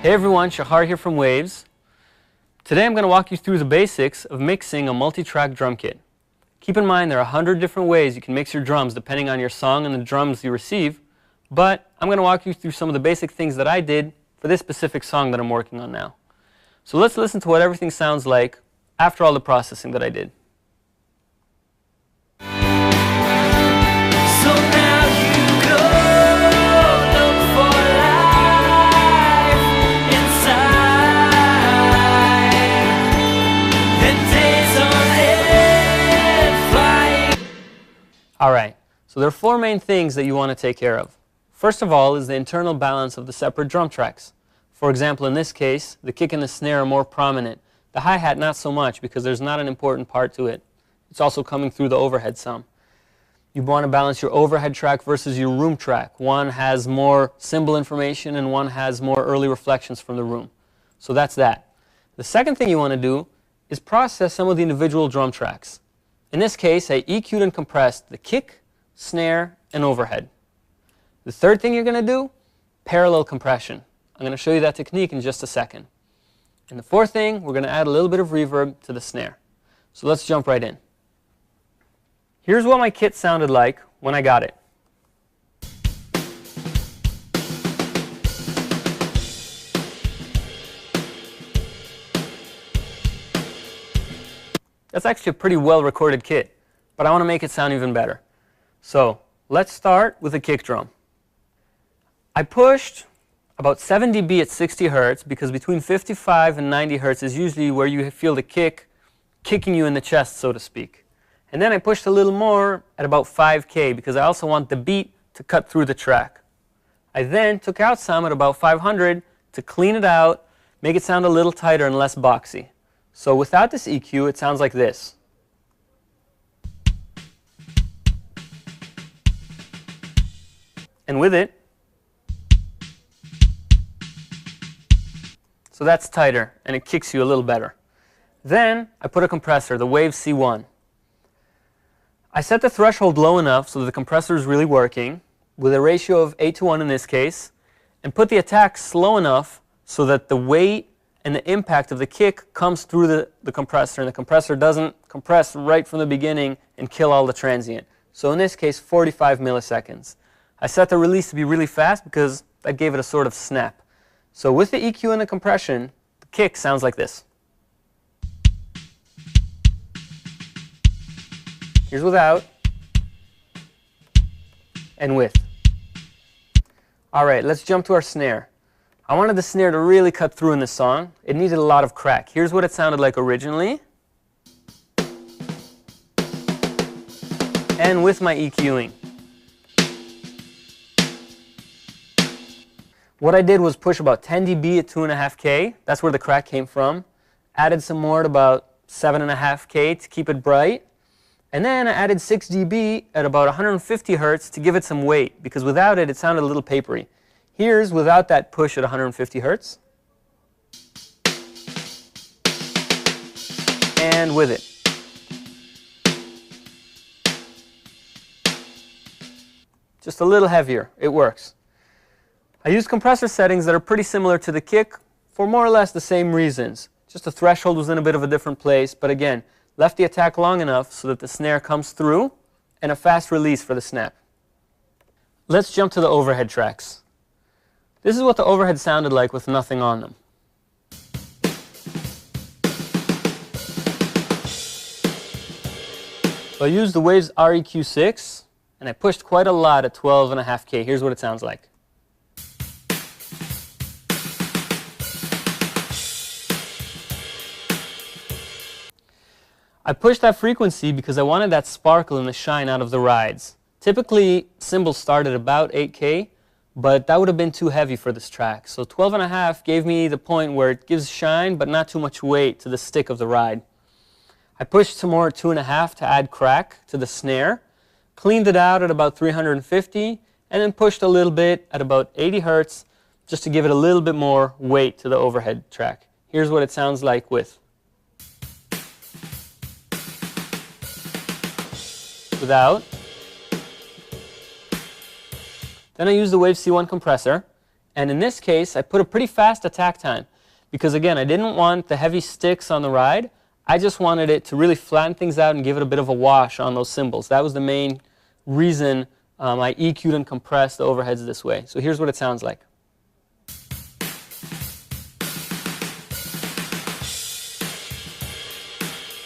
Hey everyone, Shahar here from Waves. Today I'm going to walk you through the basics of mixing a multi-track drum kit. Keep in mind there are 100 different ways you can mix your drums depending on your song and the drums you receive, but I'm going to walk you through some of the basic things that I did for this specific song that I'm working on now. So let's listen to what everything sounds like after all the processing that I did. Alright, so there are four main things that you want to take care of. First of all is the internal balance of the separate drum tracks. For example, in this case, the kick and the snare are more prominent. The hi-hat not so much because there's not an important part to it. It's also coming through the overhead some. You want to balance your overhead track versus your room track. One has more cymbal information and one has more early reflections from the room. So that's that. The second thing you want to do is process some of the individual drum tracks. In this case, I EQ'd and compressed the kick, snare, and overhead. The third thing you're going to do, parallel compression. I'm going to show you that technique in just a second. And the fourth thing, we're going to add a little bit of reverb to the snare. So let's jump right in. Here's what my kit sounded like when I got it. That's actually a pretty well recorded kit, but I want to make it sound even better. So let's start with the kick drum. I pushed about 7 dB at 60 Hertz because between 55 and 90 Hertz is usually where you feel the kick kicking you in the chest, so to speak. And then I pushed a little more at about 5K because I also want the beat to cut through the track. I then took out some at about 500 to clean it out, make it sound a little tighter and less boxy. So without this EQ, it sounds like this. And with it, so that's tighter and it kicks you a little better. Then I put a compressor, the Waves C1. I set the threshold low enough so that the compressor is really working, with a ratio of 8:1 in this case, and put the attack slow enough so that the weight and the impact of the kick comes through the compressor, and the compressor doesn't compress right from the beginning and kill all the transient. So in this case, 45 milliseconds. I set the release to be really fast because that gave it a sort of snap. So with the EQ and the compression, the kick sounds like this. Here's without, and with. Alright, let's jump to our snare. I wanted the snare to really cut through in this song. It needed a lot of crack. Here's what it sounded like originally. And with my EQing. What I did was push about 10 dB at 2.5K. That's where the crack came from. Added some more at about 7.5K to keep it bright. And then I added 6 dB at about 150 Hertz to give it some weight, because without it, it sounded a little papery. Here's without that push at 150 Hertz. And with it. Just a little heavier. It works. I used compressor settings that are pretty similar to the kick for more or less the same reasons. Just the threshold was in a bit of a different place, but again, left the attack long enough so that the snare comes through and a fast release for the snap. Let's jump to the overhead tracks. This is what the overhead sounded like with nothing on them. So I used the Waves REQ6 and I pushed quite a lot at 12.5K. Here's what it sounds like. I pushed that frequency because I wanted that sparkle and the shine out of the rides. Typically, cymbals start at about 8K, but that would have been too heavy for this track. So 12.5 gave me the point where it gives shine, but not too much weight to the stick of the ride. I pushed some more at 2.5 to add crack to the snare, cleaned it out at about 350, and then pushed a little bit at about 80 Hertz just to give it a little bit more weight to the overhead track. Here's what it sounds like with. Without. Then I used the Waves C1 compressor. And in this case, I put a pretty fast attack time because, again, I didn't want the heavy sticks on the ride. I just wanted it to really flatten things out and give it a bit of a wash on those cymbals. That was the main reason I EQ'd and compressed the overheads this way. So here's what it sounds like.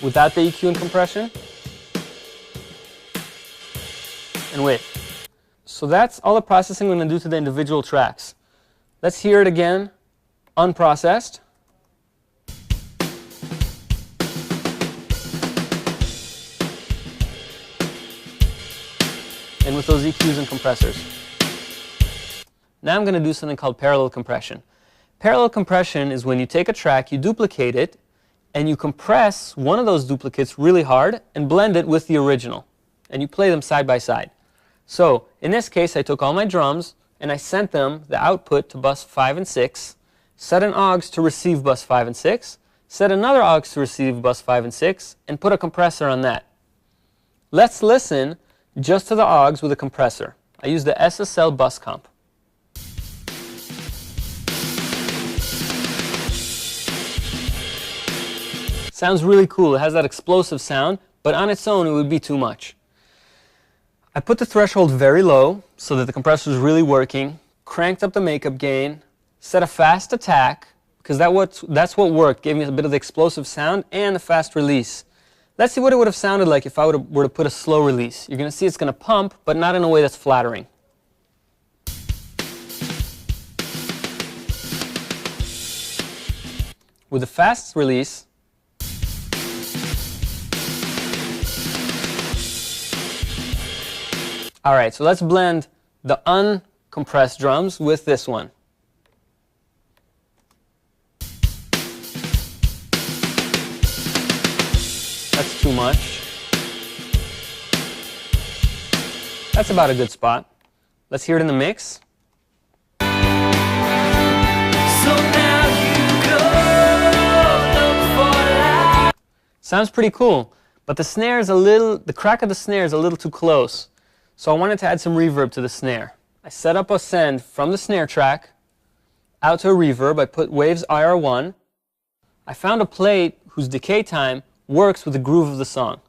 Without the EQ and compression, and with. So that's all the processing we're going to do to the individual tracks. Let's hear it again, unprocessed. And with those EQs and compressors. Now I'm going to do something called parallel compression. Parallel compression is when you take a track, you duplicate it, and you compress one of those duplicates really hard and blend it with the original. And you play them side by side. So in this case, I took all my drums and I sent them the output to bus 5 and 6, set an aux to receive bus 5 and 6, set another aux to receive bus 5 and 6, and put a compressor on that. Let's listen just to the aux with a compressor. I use the SSL bus comp. Sounds really cool. It has that explosive sound, but on its own it would be too much. I put the threshold very low so that the compressor is really working, cranked up the makeup gain, set a fast attack, because that's what worked, gave me a bit of the explosive sound and the fast release. Let's see what it would have sounded like if I were to put a slow release. You're going to see it's going to pump, but not in a way that's flattering. With the fast release, all right, so let's blend the uncompressed drums with this one. That's too much. That's about a good spot. Let's hear it in the mix. So now you go look for life. Sounds pretty cool, but the crack of the snare is a little too close. So I wanted to add some reverb to the snare. I set up a send from the snare track out to a reverb. I put Waves IR1. I found a plate whose decay time works with the groove of the song.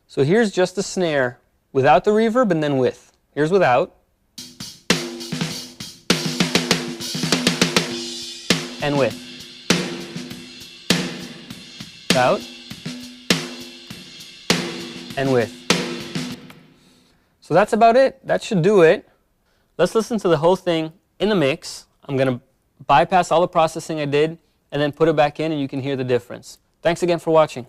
So here's just the snare without the reverb and then with. Here's without. And with. Without. And with. So that's about it. That should do it. Let's listen to the whole thing in the mix. I'm going to bypass all the processing I did and then put it back in and you can hear the difference. Thanks again for watching.